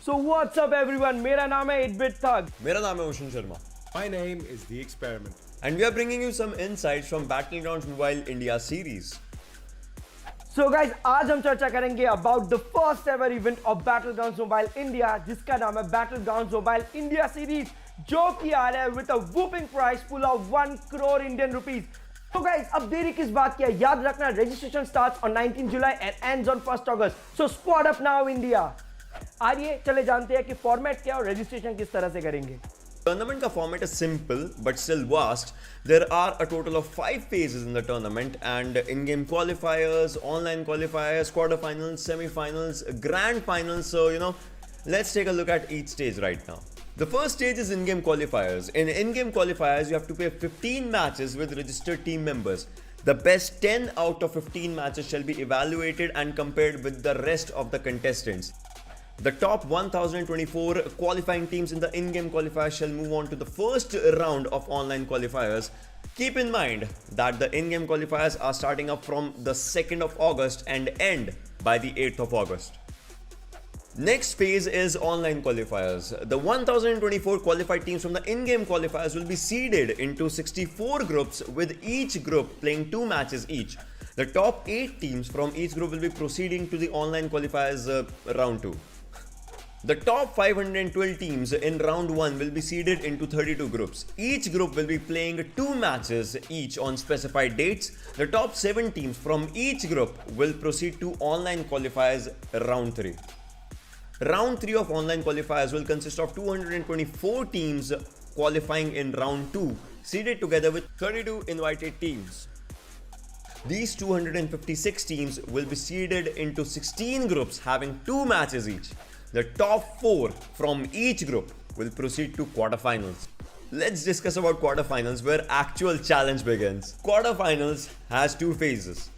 So what's up everyone? मेरा नाम है 8-Bit Thug. मेरा नाम है ocean Sharma. My name is The Experiment. And we are bringing you some insights from Battlegrounds Mobile India series. So guys, आज हम चर्चा करेंगे about the first ever event of Battlegrounds Mobile India, जिसका नाम है Battlegrounds Mobile India series, जो कि आ रहा है with a whooping prize pool of 1 crore Indian rupees. So guys, अब देरी किस बात की है? याद रखना, registration starts on 19 July and ends on 1st August. So spot up now India. आइए चले जानते हैं कि फॉर्मेट क्या और रजिस्ट्रेशन किस तरह से करेंगे. Tournament का format is simple but still vast. There are a total of 5 phases in the tournament and in-game qualifiers, online qualifiers, quarterfinals, semi-finals, grand finals. So let's take a look at each stage right now. The first stage is in-game qualifiers. In in-game qualifiers, you have to play 15 matches with registered team members. The best 10 out of 15 matches shall be evaluated and compared with the rest of the contestants. The top 1024 qualifying teams in the in-game qualifiers shall move on to the first round of online qualifiers. Keep in mind that the in-game qualifiers are starting up from the 2nd of August and end by the 8th of August. Next phase is online qualifiers. The 1024 qualified teams from the in-game qualifiers will be seeded into 64 groups with each group playing 2 matches each. The top 8 teams from each group will be proceeding to the online qualifiers round 2. The top 512 teams in round 1 will be seeded into 32 groups. Each group will be playing 2 matches each on specified dates. The top 7 teams from each group will proceed to online qualifiers round 3. Round 3 of online qualifiers will consist of 224 teams qualifying in round 2, seeded together with 32 invited teams. These 256 teams will be seeded into 16 groups having 2 matches each. The top 4 from each group will proceed to quarterfinals. Let's discuss about quarterfinals, where actual challenge begins. Quarterfinals has 2 phases.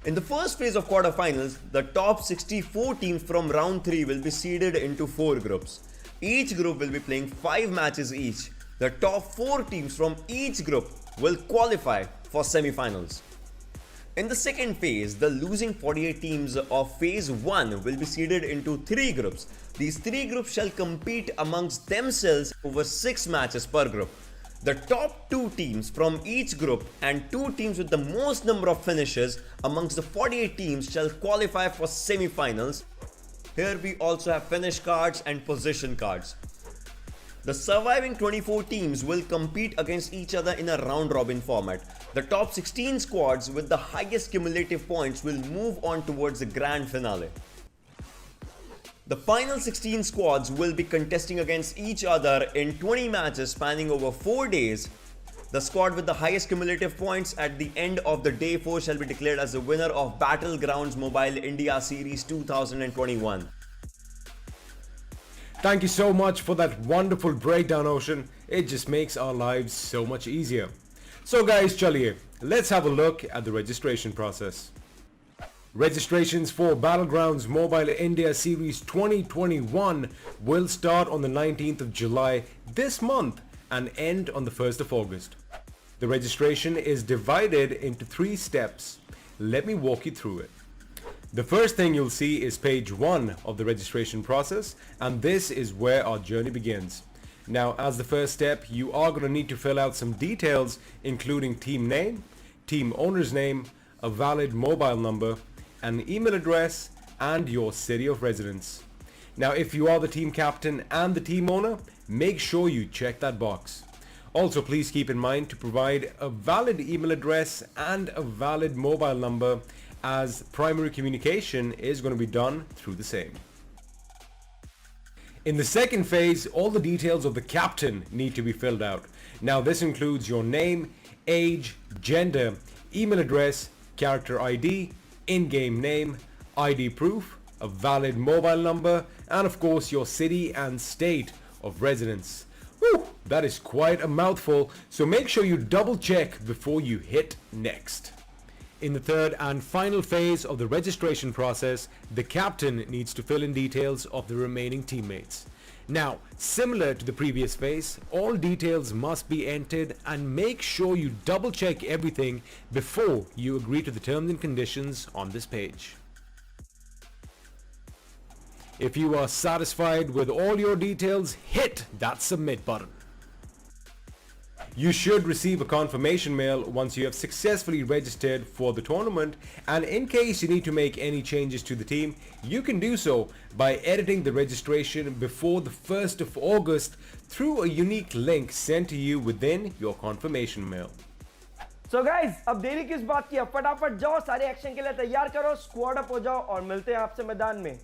In the first phase of quarterfinals, the top 64 teams from round 3 will be seeded into 4 groups. Each group will be playing 5 matches each. The top 4 teams from each group will qualify for semi-finals. In the second phase, the losing 48 teams of phase 1 will be seeded into 3 groups. These 3 groups shall compete amongst themselves over 6 matches per group. The top 2 teams from each group and 2 teams with the most number of finishes amongst the 48 teams shall qualify for semi-finals. Here we also have finish cards and position cards. The surviving 24 teams will compete against each other in a round-robin format. The top 16 squads with the highest cumulative points will move on towards the grand finale. The final 16 squads will be contesting against each other in 20 matches spanning over 4 days. The squad with the highest cumulative points at the end of the day 4 shall be declared as the winner of Battlegrounds Mobile India Series 2021. Thank you so much for that wonderful breakdown, Ocean. It just makes our lives so much easier. So guys, chaliye, let's have a look at the registration process. Registrations for Battlegrounds Mobile India Series 2021 will start on the 19th of July this month and end on the 1st of August. The registration is divided into 3 steps. Let me walk you through it. The first thing you'll see is page 1 of the registration process, and this is where our journey begins. Now, as the first step, you are going to need to fill out some details, including team name, team owner's name, a valid mobile number, an email address, and your city of residence. Now, if you are the team captain and the team owner, make sure you check that box. Also, please keep in mind to provide a valid email address and a valid mobile number, as primary communication is going to be done through the same. In the second phase, all the details of the captain need to be filled out. Now, this includes your name, age, gender, email address, character ID, in-game name, ID proof, a valid mobile number, and of course your city and state of residence. Whew, that is quite a mouthful, so make sure you double check before you hit next. In the third and final phase of the registration process, the captain needs to fill in details of the remaining teammates. Now, similar to the previous phase, all details must be entered, and make sure you double check everything before you agree to the terms and conditions on this page. If you are satisfied with all your details, hit that submit button. You should receive a confirmation mail once you have successfully registered for the tournament, and in case you need to make any changes to the team, you can do so by editing the registration before the 1st of August through a unique link sent to you within your confirmation mail. So guys, अब देरी किस बात की है, फटाफट जाओ, सारे action के लिए तैयार करो, स्क्वाड अप हो जाओ और मिलते हैं आपसे मैदान में.